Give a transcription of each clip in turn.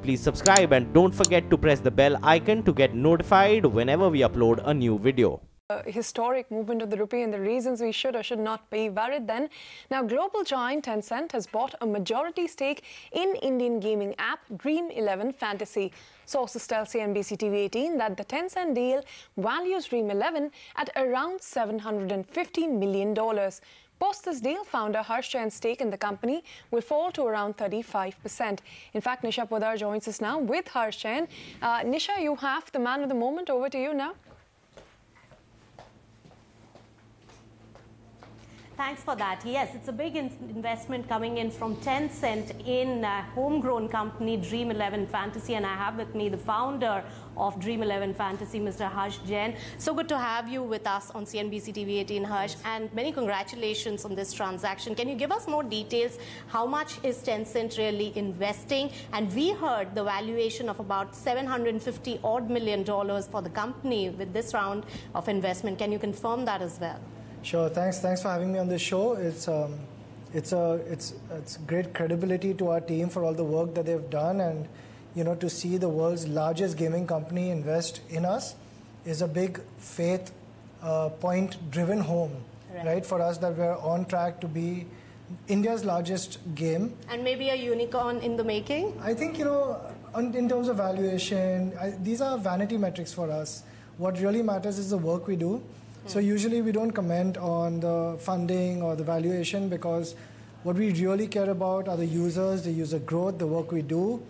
please subscribe and don't forget to press the bell icon to get notified whenever we upload a new video. Historic movement of the rupee and the reasons we should or should not be worried then. Now, global giant Tencent has bought a majority stake in Indian gaming app Dream11 Fantasy. Sources tell CNBC TV18 that the Tencent deal values Dream11 at around $750 million. Post this deal, founder Harsh Jain's stake in the company will fall to around 35%. In fact, Nisha Podar joins us now with Harsh Jain. Nisha, you have the man of the moment. Over to you now. Thanks for that. Yes, it's a big investment coming in from Tencent in homegrown company Dream11 Fantasy, and I have with me the founder of Dream11 Fantasy, Mr. Harsh Jain. So good to have you with us on CNBC TV18, Harsh, and many congratulations on this transaction. Can you give us more details? How much is Tencent really investing? And we heard the valuation of about $750 odd million for the company with this round of investment. Can you confirm that as well? Sure. Thanks for having me on this show. It's great credibility to our team for all the work that they've done, and to see the world's largest gaming company invest in us is a big faith point driven home, right? For us, that we're on track to be India's largest game. And maybe a unicorn in the making? I think, in terms of valuation, these are vanity metrics for us. What really matters is the work we do. So usually we don't comment on the funding or the valuation, because what we really care about are the users, the user growth, the work we do,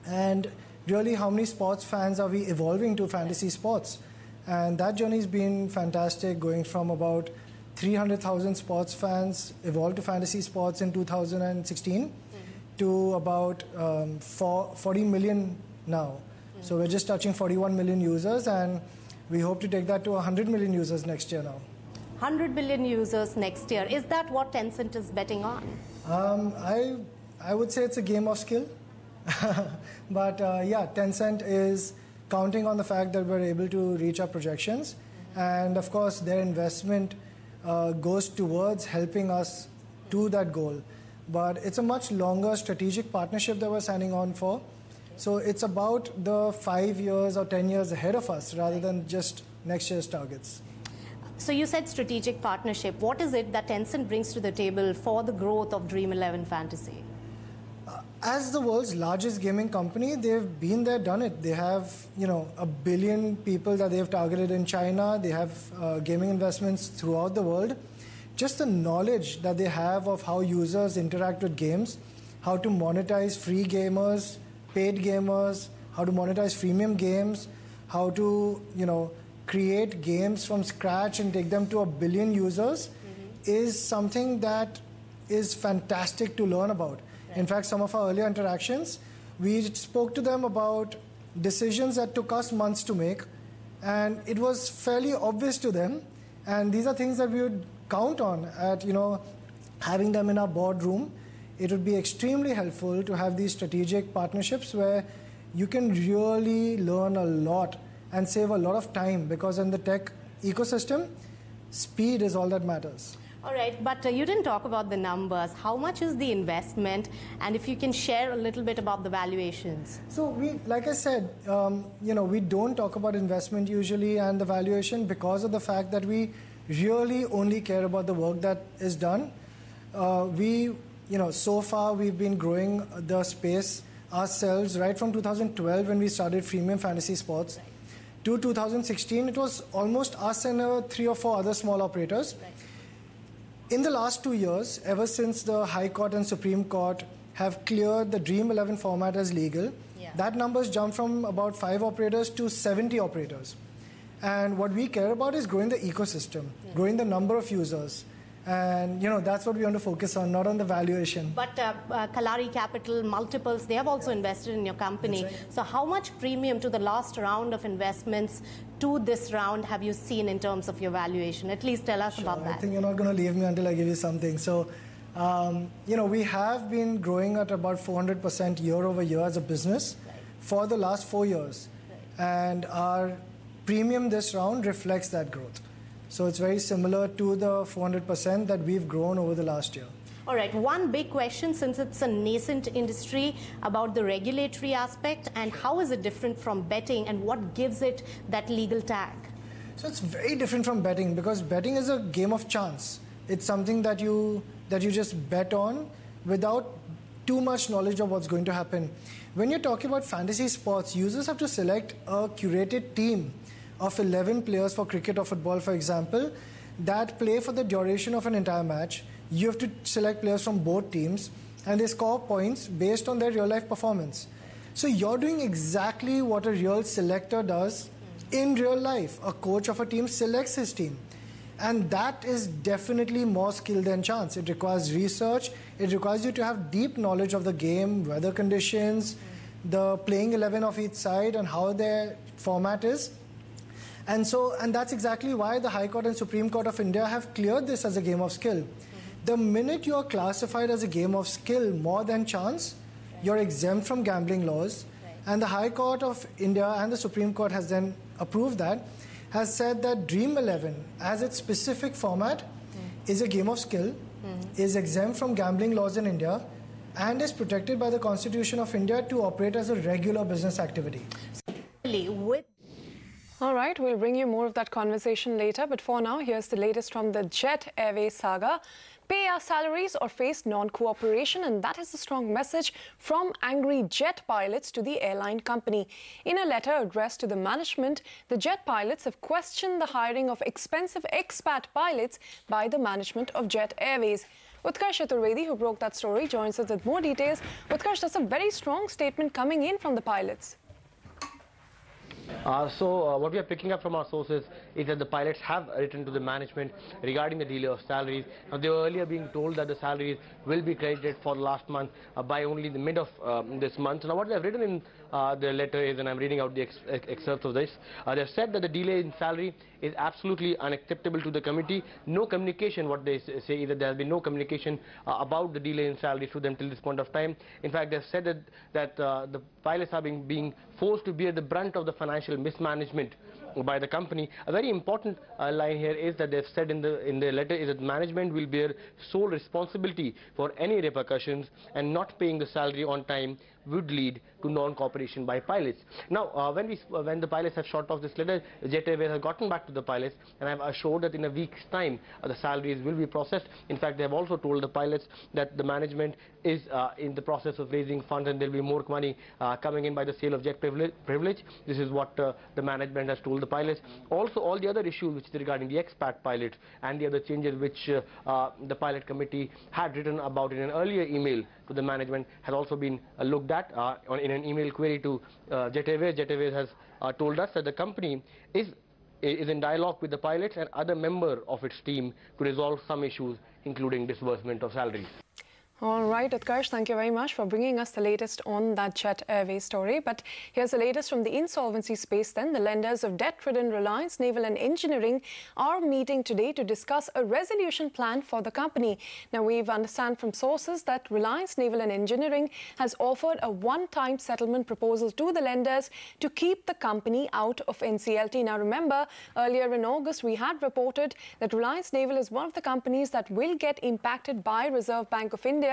and really how many sports fans are we evolving to fantasy sports. And that journey's been fantastic, going from about 300,000 sports fans evolved to fantasy sports in 2016 to about 40 million now. So we're just touching 41 million users, and we hope to take that to 100 million users next year now. 100 million users next year. Is that what Tencent is betting on? I would say it's a game of skill. But yeah, Tencent is counting on the fact that we're able to reach our projections. And of course, their investment goes towards helping us to that goal. But it's a much longer strategic partnership that we're signing on for. So it's about the 5 years or 10 years ahead of us rather than just next year's targets. So you said strategic partnership. What is it that Tencent brings to the table for the growth of Dream11 Fantasy? As the world's largest gaming company, they've been there, done it. They have, 1 billion people that they've targeted in China. They have gaming investments throughout the world. Just the knowledge that they have of how users interact with games, how to monetize free gamers, paid gamers, how to monetize freemium games, how to, create games from scratch and take them to 1 billion users is something that is fantastic to learn about. Right. In fact, some of our earlier interactions, we spoke to them about decisions that took us months to make, and it was fairly obvious to them. And these are things that we would count on at, having them in our boardroom. It would be extremely helpful to have these strategic partnerships where you can really learn a lot and save a lot of time, because in the tech ecosystem, speed is all that matters. All right, but you didn't talk about the numbers. How much is the investment? And if you can share a little bit about the valuations. So like I said, we don't talk about investment usually and the valuation, because of the fact that we really only care about the work that is done. So far we've been growing the space ourselves right from 2012 when we started freemium fantasy sports. Right. To 2016, it was almost us and 3 or 4 other small operators. Right. In the last 2 years, ever since the High Court and Supreme Court have cleared the Dream11 format as legal, that number's jumped from about 5 operators to 70 operators. And what we care about is growing the ecosystem, growing the number of users. And, that's what we want to focus on, not on the valuation. But Kalari Capital, multiples, they have also invested in your company. Right. So how much premium to the last round of investments to this round have you seen in terms of your valuation? At least tell us about that. I think you're not going to leave me until I give you something. So, we have been growing at about 400% year over year as a business for the last 4 years. Right. And our premium this round reflects that growth. So it's very similar to the 400% that we've grown over the last year. All right, one big question, since it's a nascent industry, about the regulatory aspect, and how is it different from betting, and what gives it that legal tag? So it's very different from betting, because betting is a game of chance. It's something that you just bet on without too much knowledge of what's going to happen. When you're talking about fantasy sports, users have to select a curated team of 11 players for cricket or football, for example, that play for the duration of an entire match. You have to select players from both teams, and they score points based on their real-life performance. So you're doing exactly what a real selector does in real life. A coach of a team selects his team. And that is definitely more skill than chance. It requires research. It requires you to have deep knowledge of the game, weather conditions, the playing 11 of each side, and how their format is. And that's exactly why the High Court and Supreme Court of India have cleared this as a game of skill. The minute you are classified as a game of skill more than chance, you're exempt from gambling laws. And the High Court of India and the Supreme Court has then approved that, has said that Dream11, as its specific format, is a game of skill, is exempt from gambling laws in India, and is protected by the Constitution of India to operate as a regular business activity. All right, we'll bring you more of that conversation later, but for now, here's the latest from the Jet Airways saga. Pay our salaries or face non-cooperation, and that is the strong message from angry jet pilots to the airline company. In a letter addressed to the management, the jet pilots have questioned the hiring of expensive expat pilots by the management of Jet Airways. Utkarsh Chaturvedi, who broke that story, joins us with more details. Utkarsh, that's a very strong statement coming in from the pilots. What we are picking up from our sources is that the pilots have written to the management regarding the delay of salaries. Now, they were earlier being told that the salaries will be credited for the last month by only the mid of this month. Now, what they have written in their letter is, and I'm reading out the excerpts of this, they have said that the delay in salary is absolutely unacceptable to the committee. No communication, what they say is that there has been no communication about the delay in salary to them till this point of time. In fact, they have said that the pilots are being forced to bear the brunt of the financial mismanagement by the company. A very important line here is that they've said in the letter is that management will bear sole responsibility for any repercussions, and not paying the salary on time would lead to non-cooperation by pilots. Now, when the pilots have shot off this letter, Jet Airways has gotten back to the pilots and have assured that in a week's time the salaries will be processed. In fact, they have also told the pilots that the management is in the process of raising funds, and there will be more money coming in by the sale of jet privilege. This is what the management has told the pilots. Also, all the other issues which is regarding the expat pilots and the other changes which the pilot committee had written about in an earlier email to the management has also been looked at in an email query to Jet Airways. Jet Airways has told us that the company is in dialogue with the pilots and other members of its team to resolve some issues, including disbursement of salaries. All right, Utkarsh, thank you very much for bringing us the latest on that Jet Airways story. But here's the latest from the insolvency space then. The lenders of debt-ridden Reliance Naval and Engineering are meeting today to discuss a resolution plan for the company. Now, we've understand from sources that Reliance Naval and Engineering has offered a one-time settlement proposal to the lenders to keep the company out of NCLT. Now, remember, earlier in August, we had reported that Reliance Naval is one of the companies that will get impacted by Reserve Bank of India's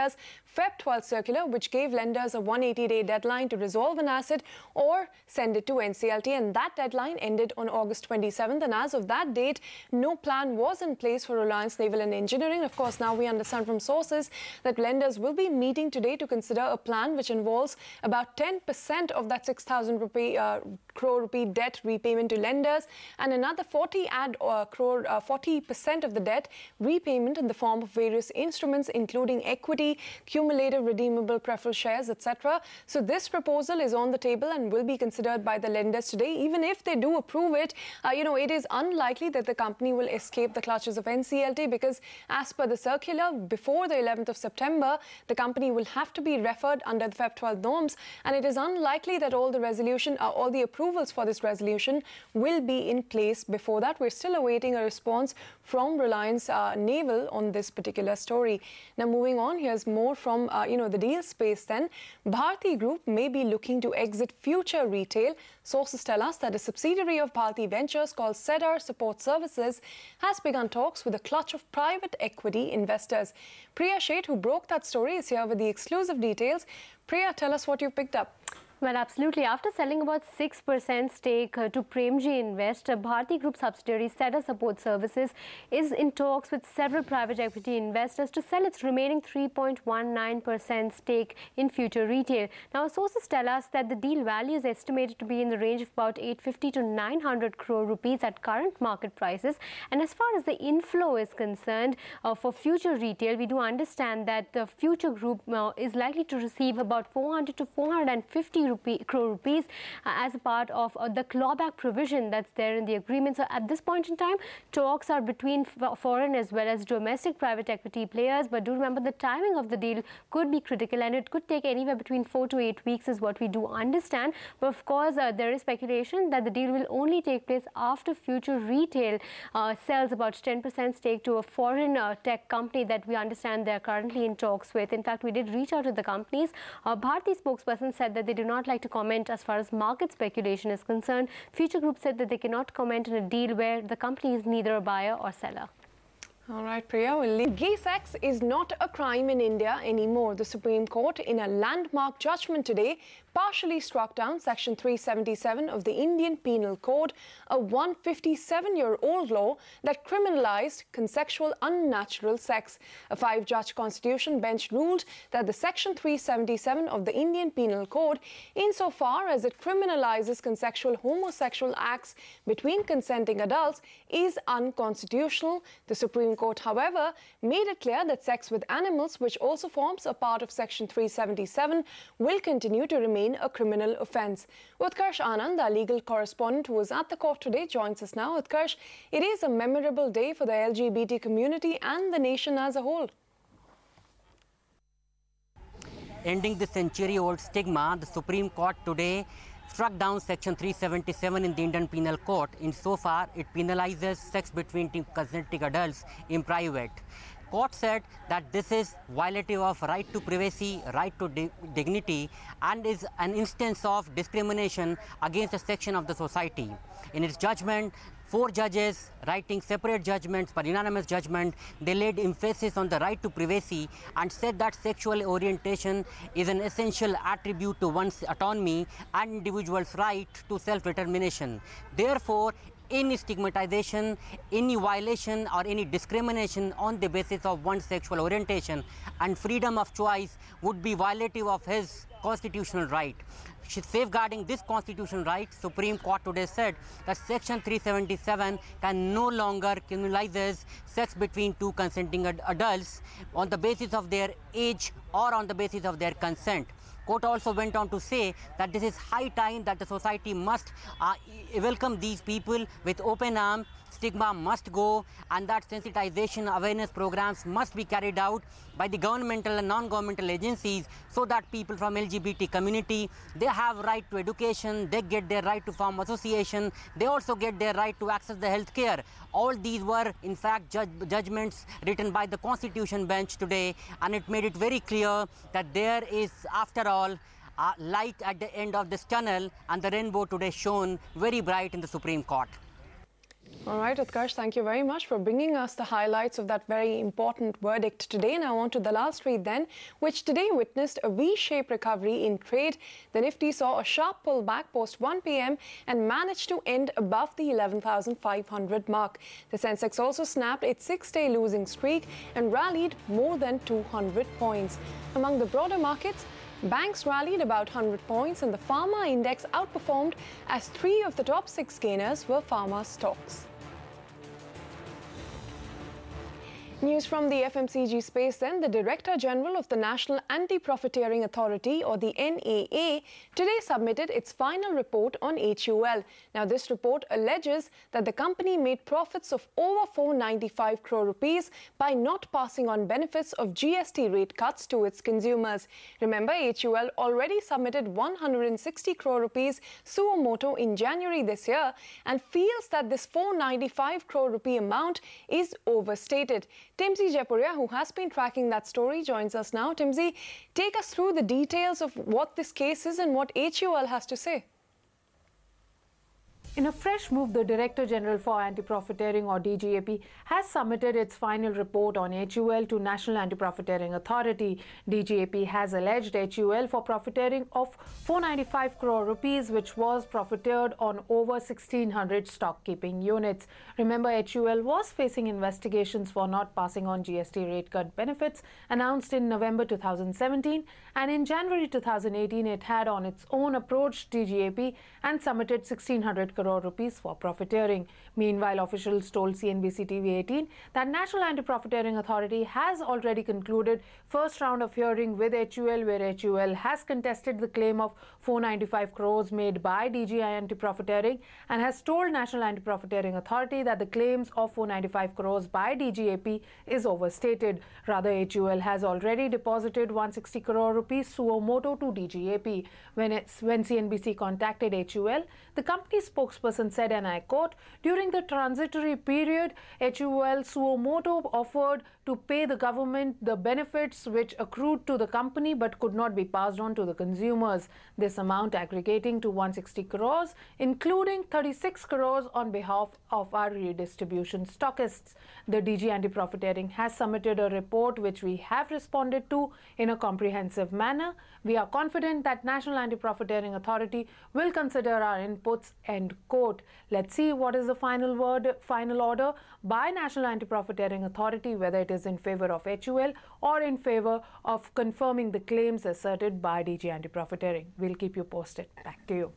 Feb 12 circular, which gave lenders a 180-day deadline to resolve an asset or send it to NCLT, and that deadline ended on August 27th. And as of that date, no plan was in place for Reliance Naval and Engineering. Of course, now we understand from sources that lenders will be meeting today to consider a plan which involves about 10% of that 6,000 crore rupee debt repayment to lenders, and another 40% of the debt repayment in the form of various instruments, including equity, cumulative redeemable preferred shares, etc. So this proposal is on the table and will be considered by the lenders today. Even if they do approve it, it is unlikely that the company will escape the clutches of NCLT, because as per the circular, before the 11th of September, the company will have to be referred under the Feb 12 norms, and it is unlikely that all the approvals for this resolution will be in place before that. We're still awaiting a response from Reliance Naval on this particular story. Now, moving on, here's here's more from, the deal space then. Bharti Group may be looking to exit Future Retail. Sources tell us that a subsidiary of Bharti Ventures called Cedar Support Services has begun talks with a clutch of private equity investors. Priya Sheth, who broke that story, is here with the exclusive details. Priya, tell us what you picked up. Well, absolutely. After selling about 6% stake to Premji Invest, Bharti Group subsidiary Cedar Support Services is in talks with several private equity investors to sell its remaining 3.19% stake in Future Retail. Now, sources tell us that the deal value is estimated to be in the range of about 850 to 900 crore rupees at current market prices. And as far as the inflow is concerned, for Future Retail, we do understand that the Future Group is likely to receive about 400 to 450 crore rupees as a part of the clawback provision that's there in the agreement. So at this point in time, talks are between foreign as well as domestic private equity players. But do remember, the timing of the deal could be critical, and it could take anywhere between 4 to 8 weeks is what we do understand. But of course, there is speculation that the deal will only take place after Future Retail sells about 10% stake to a foreign tech company that we understand they're currently in talks with. In fact, we did reach out to the companies. Bharti spokesperson said that they do not like to comment as far as market speculation is concerned. Future Group said that they cannot comment on a deal where the company is neither a buyer or seller. All right, Priya, we'll leave. Gay sex is not a crime in India anymore. The Supreme Court, in a landmark judgment today, partially struck down Section 377 of the Indian Penal Code, a 157-year-old law that criminalized consensual unnatural sex. A 5-judge constitution bench ruled that the Section 377 of the Indian Penal Code, insofar as it criminalizes consensual homosexual acts between consenting adults, is unconstitutional. The Supreme Court, however, made it clear that sex with animals, which also forms a part of Section 377, will continue to remain a criminal offence. Utkarsh Anand, our legal correspondent who was at the court today, joins us now. Utkarsh, it is a memorable day for the LGBT community and the nation as a whole. Ending the century-old stigma, the Supreme Court today struck down Section 377 in the Indian Penal Code insofar it penalizes sex between consenting adults in private. Court said that this is violative of right to privacy, right to dignity, and is an instance of discrimination against a section of the society. In its judgment, 4 judges writing separate judgments per unanimous judgment, they laid emphasis on the right to privacy and said that sexual orientation is an essential attribute to one's autonomy and individual's right to self-determination. Therefore, any stigmatization, any violation or any discrimination on the basis of one's sexual orientation and freedom of choice would be violative of his constitutional right. Safeguarding this constitutional right, Supreme Court today said that Section 377 can no longer criminalize sex between 2 consenting adults on the basis of their age or on the basis of their consent. Court also went on to say that this is high time that the society must welcome these people with open arms. Stigma must go, and that sensitization awareness programs must be carried out by the governmental and non-governmental agencies so that people from LGBT community, they have right to education, they get their right to form association, they also get their right to access the health care. All these were in fact judgments written by the Constitution bench today, and it made it very clear that there is after all light at the end of this tunnel, and the rainbow today shone very bright in the Supreme Court. All right, Utkarsh, thank you very much for bringing us the highlights of that very important verdict today. Now on to the last read then, which today witnessed a V-shaped recovery in trade. The Nifty saw a sharp pullback post 1 p.m. and managed to end above the 11,500 mark. The Sensex also snapped its 6-day losing streak and rallied more than 200 points. Among the broader markets, banks rallied about 100 points and the pharma index outperformed as 3 of the top 6 gainers were pharma stocks. News from the FMCG space then. The Director General of the National Anti-Profiteering Authority, or the NAA, today submitted its final report on HUL. Now, this report alleges that the company made profits of over 495 crore rupees by not passing on benefits of GST rate cuts to its consumers. Remember, HUL already submitted 160 crore rupees suo motu in January this year and feels that this 495 crore rupee amount is overstated. Timsy Japuria, who has been tracking that story, joins us now. Timsy, take us through the details of what this case is and what HUL has to say. In a fresh move, the Director General for Anti-Profiteering, or DGAP, has submitted its final report on HUL to National Anti-Profiteering Authority. DGAP has alleged HUL for profiteering of 495 crore rupees, which was profiteered on over 1,600 stock-keeping units. Remember, HUL was facing investigations for not passing on GST rate cut benefits announced in November 2017, and in January 2018, it had on its own approached DGAP and submitted 1,600 crore rupees for profiteering. Meanwhile, officials told CNBC TV18 that National Anti-Profiteering Authority has already concluded first round of hearing with HUL, where HUL has contested the claim of 495 crores made by DG Anti-Profiteering and has told National Anti-Profiteering Authority that the claims of 495 crores by DGAP is overstated. Rather, HUL has already deposited 160 crore rupees suo moto to DGAP. When CNBC contacted HUL, the company spokesperson said, and I quote, "During the transitory period, HUL suo moto offered to pay the government the benefits which accrued to the company but could not be passed on to the consumers. This amount aggregating to 160 crores, including 36 crores on behalf of our redistribution stockists." The DG Anti-Profiteering has submitted a report which we have responded to in a comprehensive manner. We are confident that National Anti-Profiteering Authority will consider our inputs, end quote. Let's see what is the final order by National Anti-Profiteering Authority, whether it is in favor of HUL or in favor of confirming the claims asserted by DG Anti-Profiteering. We'll keep you posted. Back to you.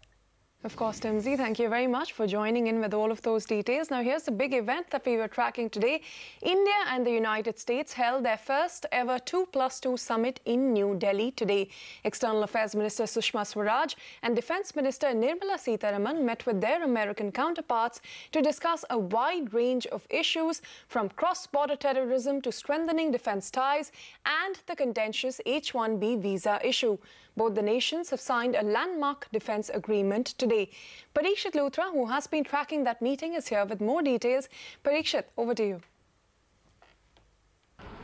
Of course, Timsy, thank you very much for joining in with all of those details. Now, here's the big event that we were tracking today. India and the United States held their first ever 2+2 summit in New Delhi today. External Affairs Minister Sushma Swaraj and Defense Minister Nirmala Sitharaman met with their American counterparts to discuss a wide range of issues, from cross-border terrorism to strengthening defense ties and the contentious H-1B visa issue. Both the nations have signed a landmark defense agreement today. Parikshit Luthra, who has been tracking that meeting, is here with more details. Parikshit, over to you.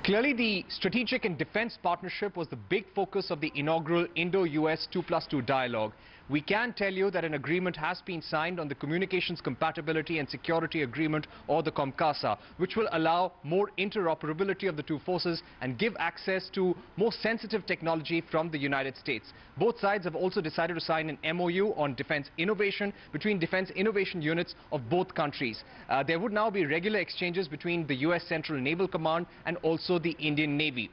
Clearly, the strategic and defense partnership was the big focus of the inaugural Indo-US 2+2 dialogue. We can tell you that an agreement has been signed on the Communications Compatibility and Security Agreement, or the COMCASA, which will allow more interoperability of the two forces and give access to more sensitive technology from the United States. Both sides have also decided to sign an MOU on defense innovation between defense innovation units of both countries. There would now be regular exchanges between the US Central Naval Command and also the Indian Navy.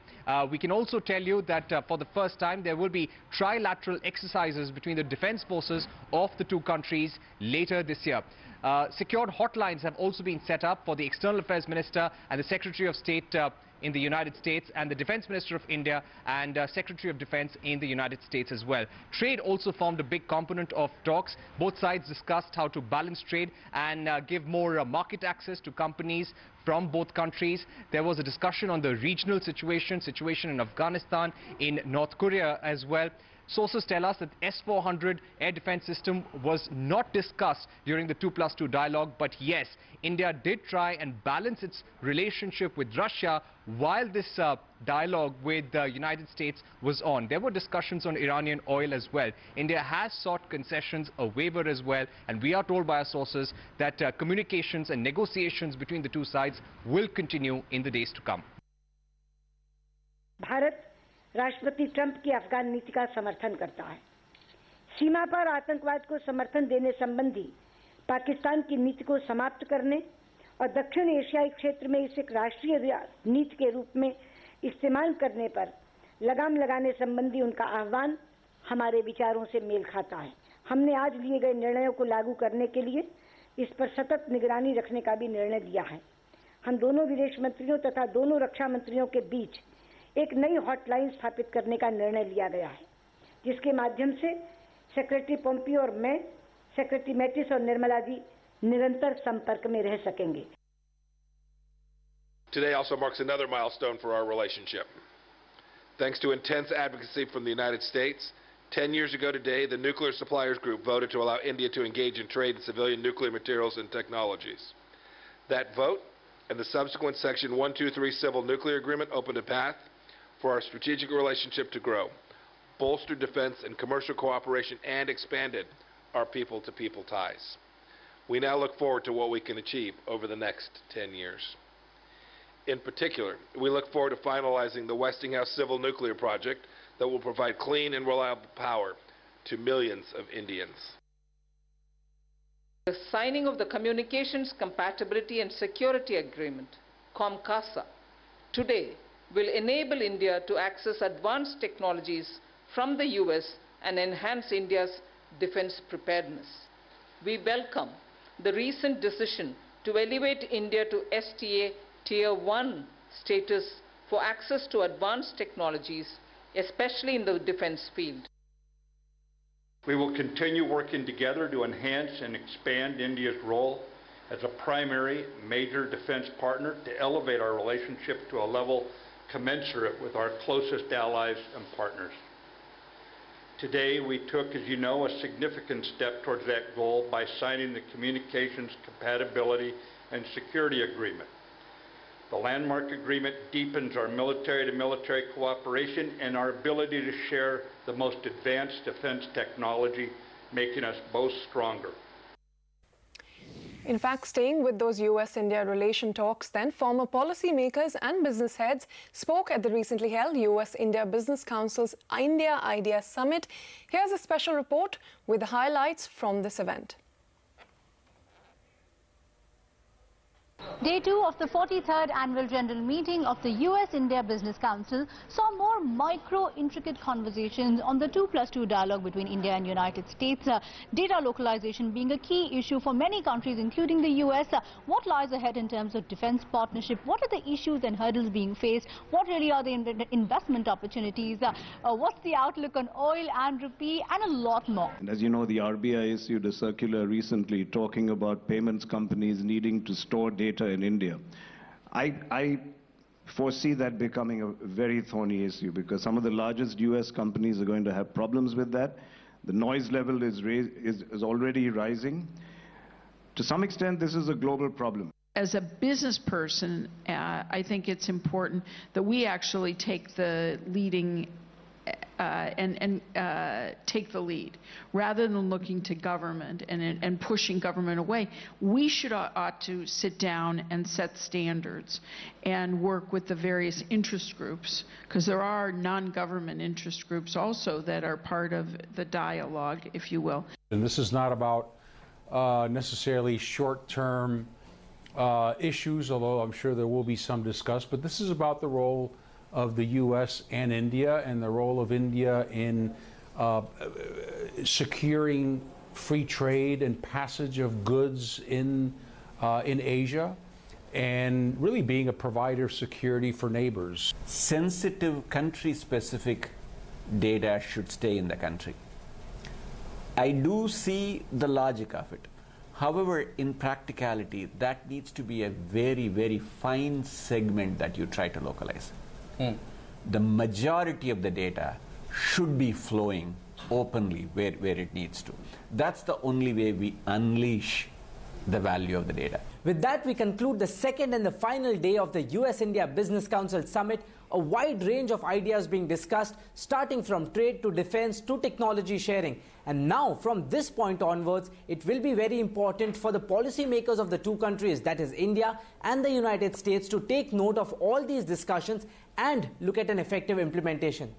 We can also tell you that for the first time there will be trilateral exercises between the defense forces of the two countries later this year. Secured hotlines have also been set up for the External Affairs Minister and the Secretary of State in the United States, and the Defense Minister of India and Secretary of Defense in the United States as well. Trade also formed a big component of talks. Both sides discussed how to balance trade and give more market access to companies from both countries. There was a discussion on the regional situation in Afghanistan, in North Korea as well. Sources tell us that S-400 air defense system was not discussed during the 2+2 dialogue, but yes, India did try and balance its relationship with Russia while this dialogue with the United States was on. There were discussions on Iranian oil as well. India has sought concessions, a waiver as well, and we are told by our sources that communications and negotiations between the two sides will continue in the days to come. राष्ट्रपति Trump की अफगान नीति का समर्थन करता है। सीमा पर आतंकवाद को समर्थन देने संबंधी पाकिस्तान की नीति को समाप्त करने और दक्षिण एशियाई क्षेत्र में इसे एक राष्ट्रीय नीति के रूप में इस्तेमाल करने पर लगाम लगाने संबंधी उनका आह्वान हमारे विचारों से मेल खाता है। हमने आज लिए गए निर्णयों को लागू करने के लिए इस पर सतत निगरानी रखने का भी निर्णय लिया है। हम दोनों विदेश मंत्रियों तथा दोनों रक्षा मंत्रियों के बीच एक नई हॉटलाइन स्थापित करने का निर्णय लिया गया है, जिसके माध्यम से सेक्रेटरी पोम्पियो और मैं, सेक्रेटरी मैटिस और निर्मला जी निरंतर संपर्क में रह सकेंगे। Today also marks another milestone for our relationship. Thanks to intense advocacy from the United States, 10 years ago today, the Nuclear Suppliers Group voted to allow India to engage in trade in civilian nuclear materials and technologies. That vote and the subsequent Section 123 Civil Nuclear Agreement opened a path for our strategic relationship to grow, bolstered defense and commercial cooperation, and expanded our people-to-people ties. We now look forward to what we can achieve over the next 10 years. In particular, we look forward to finalizing the Westinghouse Civil Nuclear Project that will provide clean and reliable power to millions of Indians. The signing of the Communications Compatibility and Security Agreement, COMCASA, today will enable India to access advanced technologies from the US and enhance India's defense preparedness. We welcome the recent decision to elevate India to STA Tier 1 status for access to advanced technologies, especially in the defense field. We will continue working together to enhance and expand India's role as a primary major defense partner to elevate our relationship to a level commensurate with our closest allies and partners. Today, we took, as you know, a significant step towards that goal by signing the Communications Compatibility and Security Agreement. The landmark agreement deepens our military-to-military cooperation and our ability to share the most advanced defense technology, making us both stronger. In fact, staying with those US-India relation talks, then, former policymakers and business heads spoke at the recently held US-India Business Council's India Idea Summit. Here's a special report with the highlights from this event. Day 2 of the 43rd Annual General Meeting of the US-India Business Council saw more intricate conversations on the 2+2 dialogue between India and United States. Data localization being a key issue for many countries, including the US. What lies ahead in terms of defense partnership? What are the issues and hurdles being faced? What really are the investment opportunities? What's the outlook on oil and rupee? And a lot more. And as you know, the RBI issued a circular recently talking about payments companies needing to store data in India. I foresee that becoming a very thorny issue because some of the largest US companies are going to have problems with that. The noise level is already rising. To some extent, this is a global problem. As a business person, I think it's important that we actually take the leading take the lead, rather than looking to government and pushing government away. We ought to sit down and set standards and work with the various interest groups, because there are non-government interest groups also that are part of the dialogue, if you will. And this is not about necessarily short-term issues, although I'm sure there will be some discussed, but this is about the role of the US and India and the role of India in securing free trade and passage of goods in Asia, and really being a provider of security for neighbors. Sensitive country-specific data should stay in the country. I do see the logic of it. However, in practicality, that needs to be a very, very fine segment that you try to localize. The majority of the data should be flowing openly where it needs to. That's the only way we unleash the value of the data. With that, we conclude the second and the final day of the US-India Business Council Summit. A wide range of ideas being discussed, starting from trade to defense to technology sharing. And now, from this point onwards, it will be very important for the policymakers of the two countries, that is India and the United States, to take note of all these discussions and look at an effective implementation.